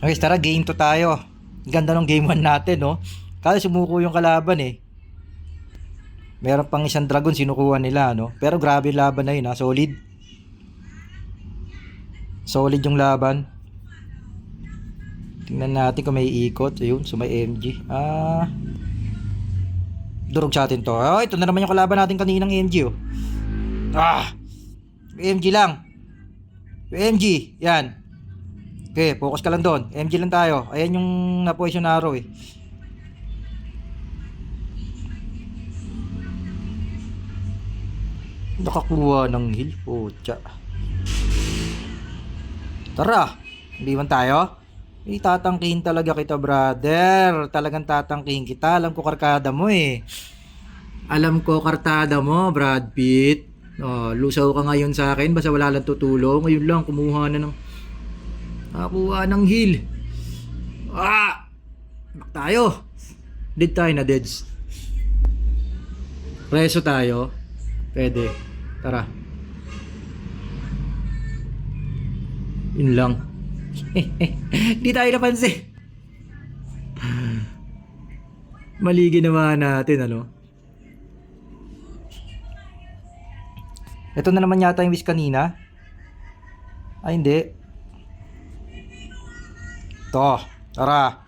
Okay, tara, game to tayo. Ganda ng game 1 natin, no? Kaya sumuko yung kalaban eh. Meron pang isang dragon sinukuha nila, no? Pero grabe yung laban na yun, ha? Solid. Solid yung laban. Tingnan natin kung may ikot. Ayun, so may MG. Durog sa atin to. Oh, ito na naman yung kalaban natin kaninang MG, oh. MG lang. MG, yan. Okay, focus ka lang doon. MG lang tayo. Ayan yung na-position na arrow eh. Nakakuha ng heal. Pucha. Tara. Hindi man tayo. Tatangkihin talaga kita, brother. Talagang tatangkihin kita. Alam ko karkada mo eh. Alam ko kartada mo, Brad Pitt. Oh, lusaw ka ngayon sa akin. Basta wala lang tutulong. Ngayon lang kumuha na ng heal. Back tayo. Dead tayo na, deads. Reso tayo. Pwede. Tara. Yun lang. Di tayo napansin. Mali ginawa natin, ano? Ito na naman yata yung wish kanina. Ay, hindi. Ito. Tara.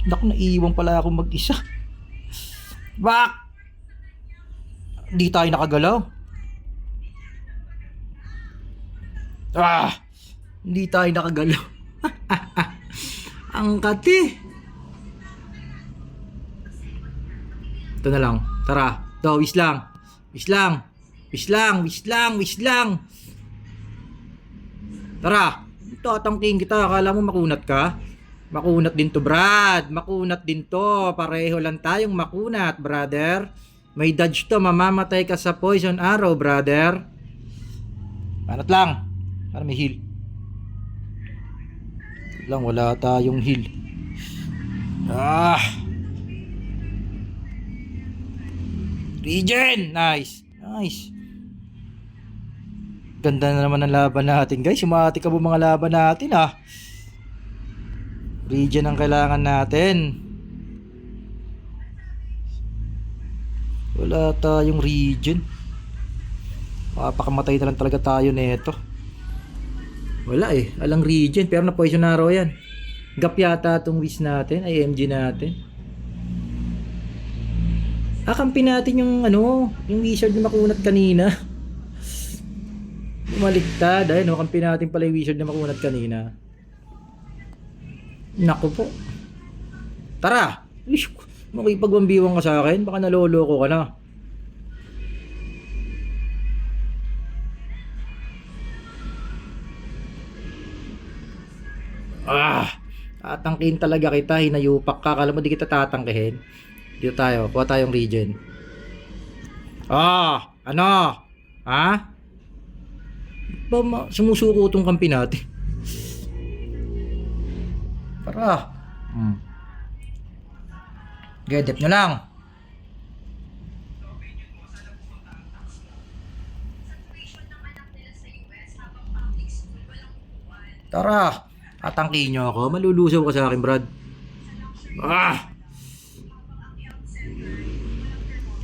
Naku, naiiwan pala ako mag-isa. Bak! Di tayo nakagalaw. Hindi tayo nakagalaw. Ang kati. Ito na lang. Tara. Ito, wish lang. Wish lang. Wish lang. Wish lang. Wish lang. Tara. Tatangking kita. Akala mo makunat ka? Makunat din to, Brad. Makunat din to. Pareho lang tayong makunat, brother. May dodge to. Mamamatay ka sa poison arrow, brother. Panat lang. Para may heal. Lang, wala tayong heal. Regen! Nice. Nice. Ganda na naman ang laban natin, guys. Sumati ka po mga laban natin, Regen ang kailangan natin. Wala tayong regen. Mapakamatay na lang talaga tayo nito. Wala eh. Alang regen. Pero na-poison arrow yan. Gap yata itong wish natin. IMG natin. Kampi natin yung yung wizard na makunat kanina. Bumaliktad. Ayun, kampi natin pala yung wizard na makunat kanina. Naku po. Tara. Makipagwambiwang ka sa akin. Baka naloloko ka na. Tatangkihin talaga kita. Hinayupak ka. Kala mo di kita tatangkihin. Dito tayo. Kuha tayong regen. Ano? Sumusuko itong kampi natin. Para. Gedep nyo lang. Tara. Tatangkihin nyo ako. Malulusaw ka sa akin, Brad.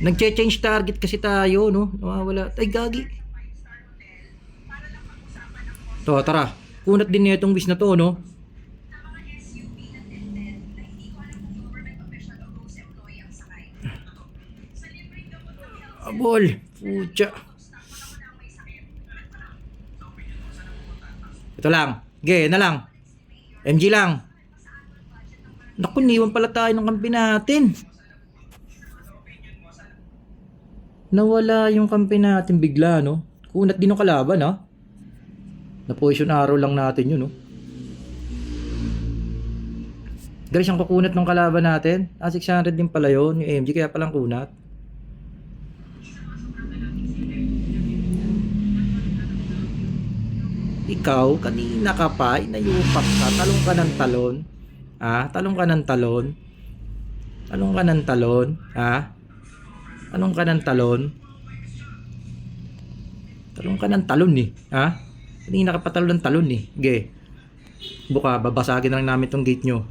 Nagche-change target kasi tayo, no? Nawawala. Ay, gagi. To, tara. Kunat din nitong wish na to, no? Abol. Pucha. Ito lang. Na lang. MG lang. Naku, niwan pala tayo ng kampi natin. Nawala yung kampi natin bigla, no? Kunat din ng kalaban, Na-poison arrow lang natin yun, no? Guys, ang kukunat ng kalaban natin, 600 din pala yun, yung MG, kaya palang kunat. Ikaw, kanina ka pa, inayupak ka, talong ka ng talon. Talong ka ng talon. Talong ka ng talon, Talong ka ng talon. Talon ka ng talon eh. Ha? Kanina ka pa talon ng talon eh. Sige. Buka, babasagin na lang namin tong gate nyo.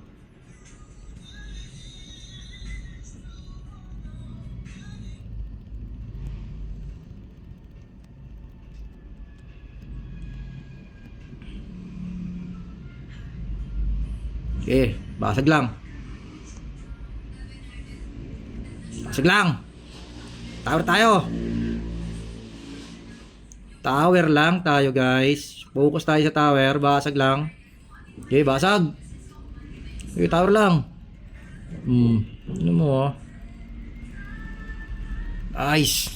Sige, basag lang. Basag lang. Tower tayo. Tower lang tayo guys. Focus tayo sa tower. Basag lang. Okay, basag. Okay, tower lang. Ano mo oh. Nice.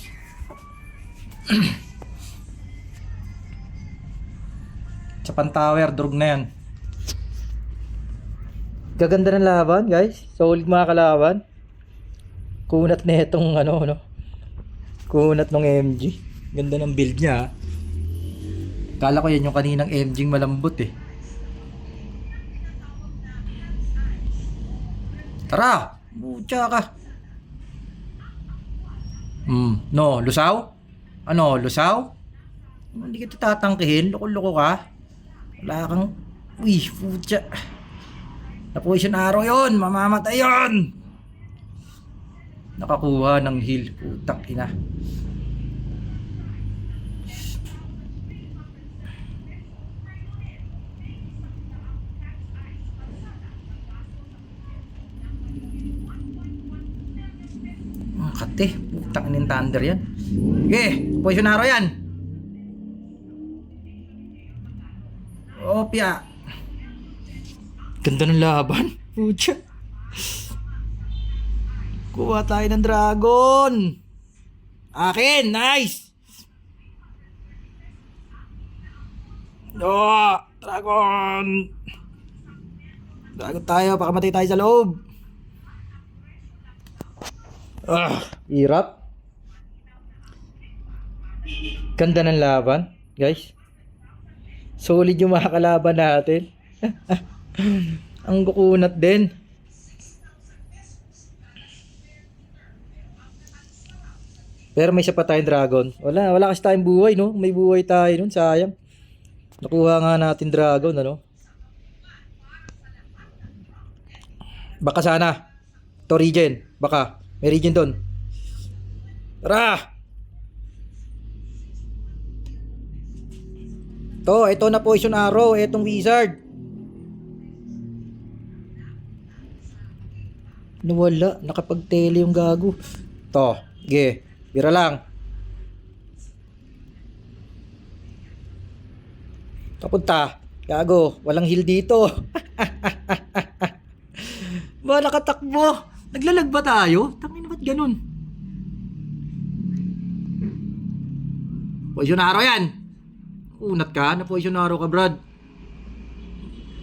Sa pan-tower, drug na yan. Gaganda ng laban guys. Solid mga kalaban. Kunat na itong ano. Kunat ng MG. Ganda ng build niya. Kala ko yan yung kaninang MG malambot eh. Tara! Butya ka. No, lusaw? Ano, lusaw? Hindi kita tatangkihin. Loko-loko ka. Wala kang... Uy, butya. Na-position arrow yun. Mamamatay yun. Nakakuha ng heal. Putang ina. Kate, putang ina yung thunder yan. Okay, position arrow yan. Opya. Ganda ng laban. Pucha. Kuha tayo ng dragon. Akin, nice. Oh, dragon. Dragon tayo, pakamatay tayo sa loob. Hirap. Ganda ng laban, guys. Solid yung mga kalaban natin. Ang gukunat din. Pero may isa pa tayong dragon. Wala kasi tayong buhay, no? May buhay tayo nun, sayang. Nakuha nga natin dragon, ano? Baka sana. To regen. Baka. May regen doon. Tara! Ito na poison arrow. Itong wizard. Nawala. Nakapag-tele yung gago. Ge. Bira lang. Kapunta. Gago. Walang heal dito. Ba, nakatakbo. Naglalag ba tayo? Tangin ba't ganun? Poison arrow yan. Unat ka? Na poison arrow ka, Brad.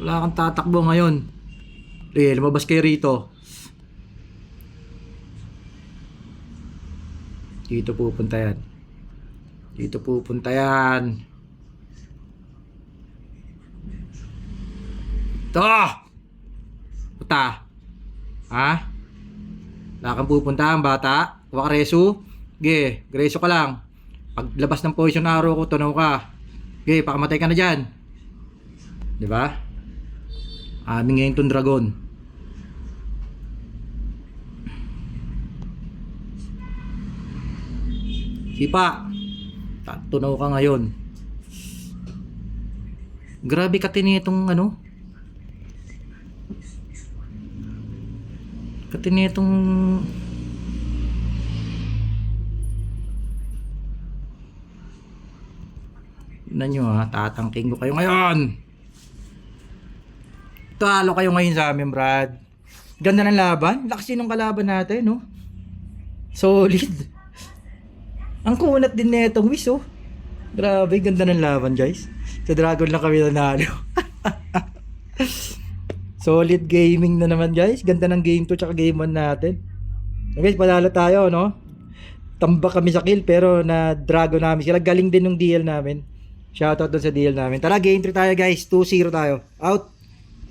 Wala kang tatakbo ngayon. Lumabas kayo rito. Dito pupunta yan. Dito pupunta yan. Ito! Puta. Ha? Wala kang pupunta ang bata. Huwag ka reso. Ge, greso ka lang. Paglabas ng poison arrow ko, tunaw ka. Ge, pakamatay ka na dyan. Diba? Aming ngayon itong dragon. Sipa. Tunaw ka ngayon. Grabe ka tinitong ano. Katinitong na nyo ha, tatangking ko kayo ngayon. Talo kayo ngayon sa amin, Brad. Ganda ng laban. Lakas din ng kalaban natin, no? Solid. Ang kunat din na itong wish, oh. Grabe, ganda ng laban, guys. Sa dragon lang kami nanalo. Solid gaming na naman, guys. Ganda ng game 2 tsaka game 1 natin. Guys, panalo tayo, no? Tambak kami sa kill pero na dragon namin sila. Galing din ng DL namin. Shoutout doon sa DL namin. Tara, game 3 tayo, guys. 2-0 tayo. Out.